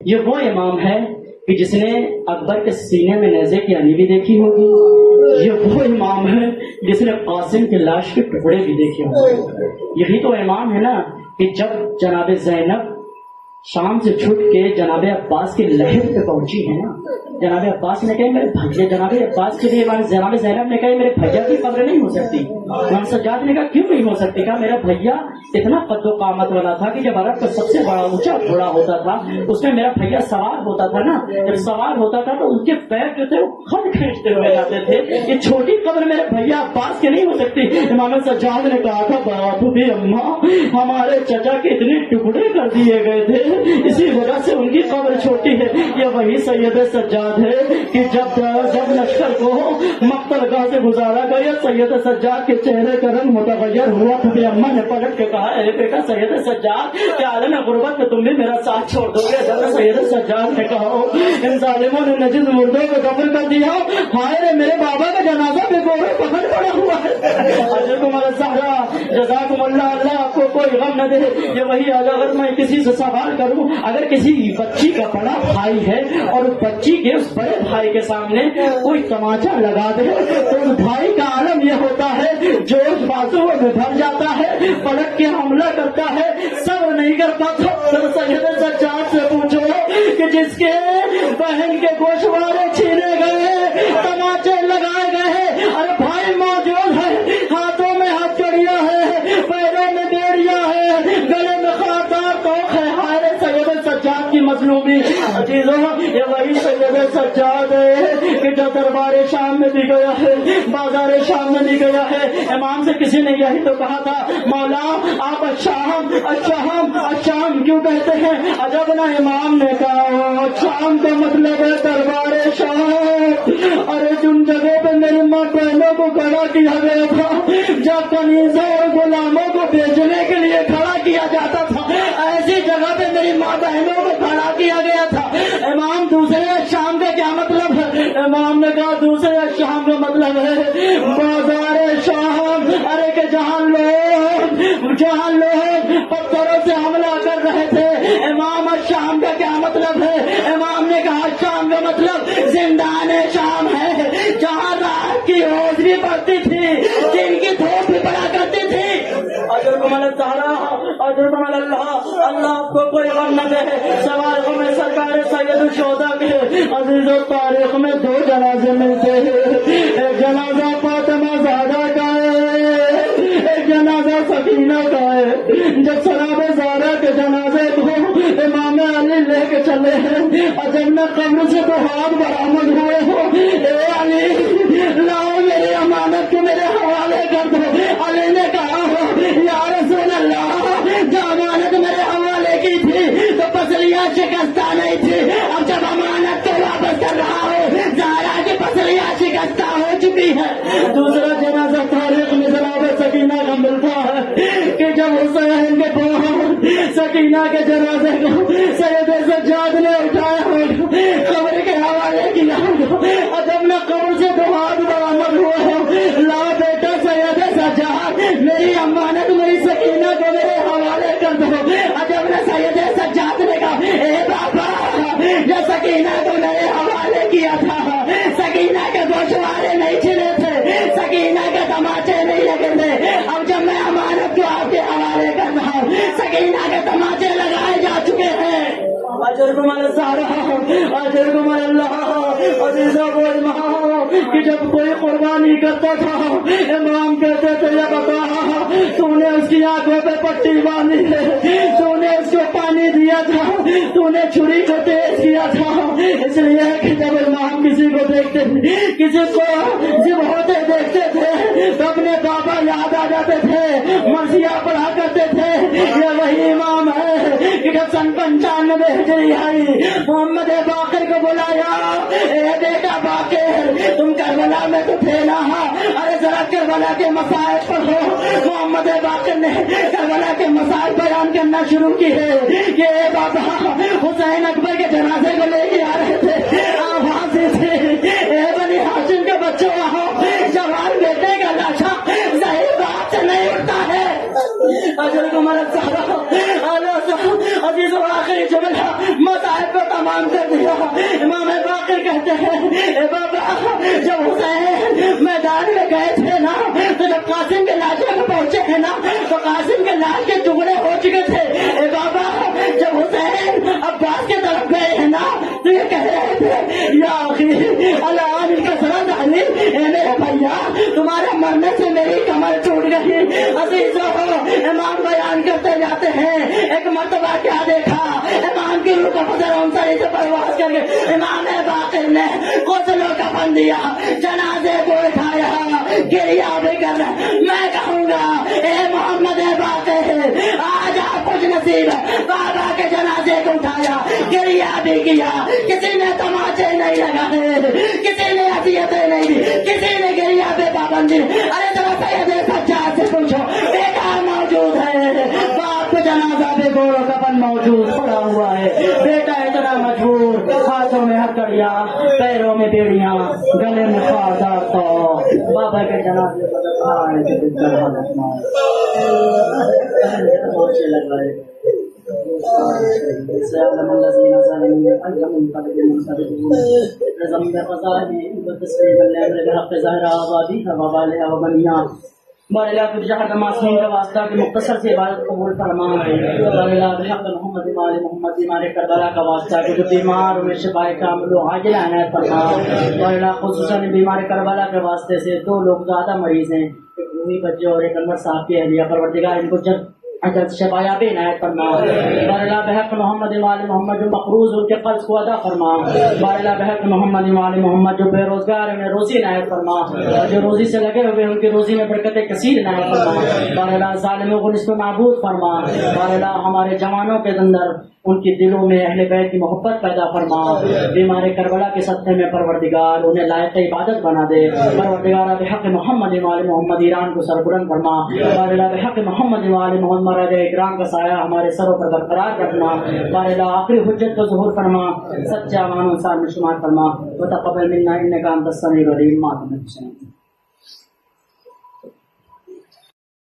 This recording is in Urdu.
یہ وہ امام ہے کہ جس نے اکبر کے سینے میں نیزے کی علی بھی دیکھی ہوگی. یہ وہ امام ہے جس نے قاسم کی لاش کے ٹکڑے بھی دیکھے ہوں. یہی تو امام ہے نا کہ جب جناب زینب شام سے چھٹ کے جناب عباس کی لہر پہ پہنچی ہے نا, جناب عباس نے کہا میرے بھیا, جناب عباس کے لیے جناب زینب نے کہا میرے بھیا کی قبر نہیں ہو سکتی. امام سجاد نے کہا کیوں نہیں ہو سکتی؟ کہا میرا بھیا اتنا قد و قامت والا تھا کہ جب عرب کا سب سے بڑا اونچا گھوڑا ہوتا تھا اس میں میرا بھیا سوار ہوتا تھا نا, جب سوار ہوتا تھا تو ان کے پیر جو تھے وہ خود کھینچتے ہوئے جاتے تھے. یہ چھوٹی قبر میرے بھیا عباس کی نہیں ہو سکتی. امام سجاد نے کہا تھا بابو بھی اماں ہمارے چچا کے اتنے ٹکڑے کر دیے گئے تھے اسی وجہ سے ان کی قبر چھوٹی ہے. یہ وہی سید سجاد ہے کہ جب لشکر کو مقتل گاہ سے گزارا گیا سید سجاد کے چہرے کا رنگ متغیر ہوا تو بھی اماں نے پلٹ کے کہا اے بیٹا سید سجاد کیا عالم غربت میں تم بھی میرا ساتھ چھوڑ دو گے؟ جب سید سجاد نے کہا ان ظالموں نے نجس مردوں کو دفن کر دیا, ہائے رے میرے بابا کا جنازہ بے گورے پکڑ پڑا ہوا ہے. حضرت الزہرا جزاکم اللہ, اللہ آپ کو کوئی غم نہ دے. یہ وہی اگر میں کسی سے سوال کروں, اگر کسی بچی کا بڑا بھائی ہے اور بچی کے اس بڑے بھائی کے سامنے کوئی تماچا لگا دے تو اس بھائی کا عالم یہ ہوتا ہے جوش بازو میں بھر جاتا ہے, پلٹ کے حملہ کرتا ہے, صبر نہیں کر پاتا. سید سجاد سے پوچھو کہ جس کے بہن کے گوشوارے چھینے گئے, تماچے لگائے گئے, ارے بھائی موجود ہے, ہاتھوں میں ہتھکڑیاں ہے, پیروں میں بیڑیاں ہے, گلے میں خاردار توق ہے, ہائے سید سجاد کی مظلومی. عزیزوں یہ وہی سید سجاد ہے کہ جو دربار شام میں بھی گیا ہے, بازار شام میں بھی گیا ہے. امام سے کسی نے یہی تو کہا تھا مولا آپ الشام الشام الشام کیوں کہتے ہیں؟ عجب نا امام نے کہا شام کا مطلب ہے دربار شام. ارے جن جگہ پہ میری ماں بہنوں کو کھڑا کیا گیا تھا, جب کنیزوں اور غلاموں کو بیچنے کے لیے کھڑا کیا جاتا تھا, ایسی جگہ پہ میری ماں بہنوں کو کھڑا کیا گیا تھا. امام دوسرے شام کا کیا مطلب ہے؟ امام نے کہا دوسرے شام کا مطلب ہے بازار شام. ارے کہ جہاں لوگ پتھروں سے حملہ کر رہے تھے. امام شام کا کیا مطلب ہے؟ امام نے کہا شام کا مطلب زندان شام ہے, جہاں رات کی روز بھی پڑتی تھی, دن کی دھوپ بھی پڑا کرتی تھی. اجرکم اللہ اجرکم اللہ, اللہ آپ کو کوئی غم نہ دے. سوال میں سرکار سید الشہداء کے عزیزوں تاریخ میں دو جنازے ملتے ہیں. ایک جنازہ فاطمہ زہرا کا ہے, ایک جنازہ سکینہ کا ہے. جب سراب زہرا کے جنازے کو امام علی لے کے چلے ہیں اور جب میں قبر سے تو ہاتھ برآمد ہوئے ہو, اے علی لاؤ میری امانت کو میرے حوالے کر دو. علی نے کہا یا رسول اللہ جو امانت میرے حوالے کی تھی تو پسلیاں شکستہ نہیں تھی, اب جب امانت کو واپس کر رہا ہوں زہرا کی پسلیاں شکستہ ہو چکی ہے. دوسرا جنازہ تاریخ میں جناب سکینہ کا ملتا ہے کہ جب حسین کے بعد سکینہ کے جنازے کو سید سجاد نے اٹھایا قبر کے حوالے کیا, اور جب میں قبر سے تو ہاتھ برآمد ہوا ہوں, لا بیٹا سید سجاد میری امانت میری سکینہ کو میرے حوالے کر دو. اور جب میں سید سجاد نے کہا اے بابا جو سکینہ کو میرے حوالے کیا تھا, سکینہ کے گوشوارے نہیں چھنے تھے, سکینہ کے تماچے نہیں لگے تھے, اب جب میں امانت کو آپ کے حوالے کر رہا ہوں سکینہ کے تماچے لگائے جا چکے ہیں. اجرکم اللہ اجرکم اللہ. عزیزوں کو کہ جب کوئی قربانی کرتا تھا امام کہتے تھے یہ بتا تو نے اس کی آنکھوں پہ پٹی باندھی ہے, تو نے اس کو پانی دیا تھا, تو نے چھری کو تیز کیا تھا. اس لیے کہ جب امام کسی کو دیکھتے کسی کو جب ہوتے دیکھتے تھے تو اپنے بابا یاد آ جاتے تھے, مرثیہ پڑھا کرتے تھے. یہ وہی امام ہے کہ جب سن 95 ہجری آئی محمد باقر کو بلایا, اے بیٹا باقر تم کربلا میں تو تھے نا, ارے ذرا کربلا کے مسائل پڑھو. محمد باقر نے کربلا کے مسائل بیان کرنا شروع کی ہے. یہ بابا حسین اکبر کے جنازے کو لے کے آ رہے تھے, آواز تھے اے بنی ہاشم کے بچوں جوان بیٹے کا لاشا ظاہر بات سے نہیں اٹھتا ہے. اجر کو مرد عزیز و آخری جملہ مسائل کو تو قاسم کے لاش کے ٹکڑے ہو چکے تھے. اے بابا جب حسین عباس کی طرف گئے ہیں نا تو یہ کہہ رہے تھے یا اخی الان ان کا سرا تعلیم. اے میرے بھیا تمہارے مرنے سے میری کمر ٹوٹ گئی. عزیزو امام بیان کرتے جاتے ہیں ایک مرتبہ کیا دیکھا, امام کی روح کا فضل انصاری سے پرواز کر کے امام باقر نے غسل و کفن دیا, جنازے کو اٹھایا, گریا بھی کر رہا. میں کہوں گا اے محمد باقر آج آپ کچھ نصیب ہے, بابا کے جنازے کو اٹھایا, گریا بھی کیا, کسی نے تماچے نہیں لگائے, کسی نے اذیتیں نہیں دی, کسی نے گریا پہ پابندی. ارے ذرا سید سجاد سے پوچھو بیٹا موجود ہے, باپ کو جنازہ پہ گور و کفن موجود پڑا ہوا ہے, بیٹا اتنا مجبور, ہاتھوں میں ہتھکڑیاں, پیروں میں بیڑیاں, گلے میں خاردار تو بابا کے جنازے پر بارے کچھ جہاں معصوم کا واسطہ کہ مختصر سے عبادت قبول فرما. بارے بحق محمد وآل محمد بیمار کربلا کا واسطہ کہ جو بیمار انہیں شفائے کامل و عاجل عنایت فرما. بارے خصوصاً بیمار کربلا کے واسطے سے 2 لوگ زیادہ مریض ہیں, ایک روحی بچے اور ایک انور صاحب کی اہلیہ. پروردگار ان کو جلد شفایاب عنایت فرما. بارے بحق محمد وآل محمد جو مقروض ان کے قرض کو ادا فرما. بارے بحق محمد وآل محمد جو بے روزگار انہیں روزی عنایت فرما, اور جو روزی سے لگے ہوئے ان کی روزی میں برکت کثیر عنایت فرما. بارے ظالموں کو نصف نابود فرما. بارے ہمارے جوانوں کے اندر ان کی دلوں میں اہل بیت کی محبت پیدا فرما. بیمار کربلا کے صدقے میں پروردگار انہیں لائق عبادت بنا دے. پروردگار بحق محمد وآل محمد ایران کو سربلند فرما. بارے بحق محمد وآل محمد راج اکرام کا سایہ ہمارے سروں پر برقرار رکھنا. بارے آخری حجت کو ظہور فرما, سچا مان انصار میں شمار فرما. وتقبل منا انک انت السمیع العلیم.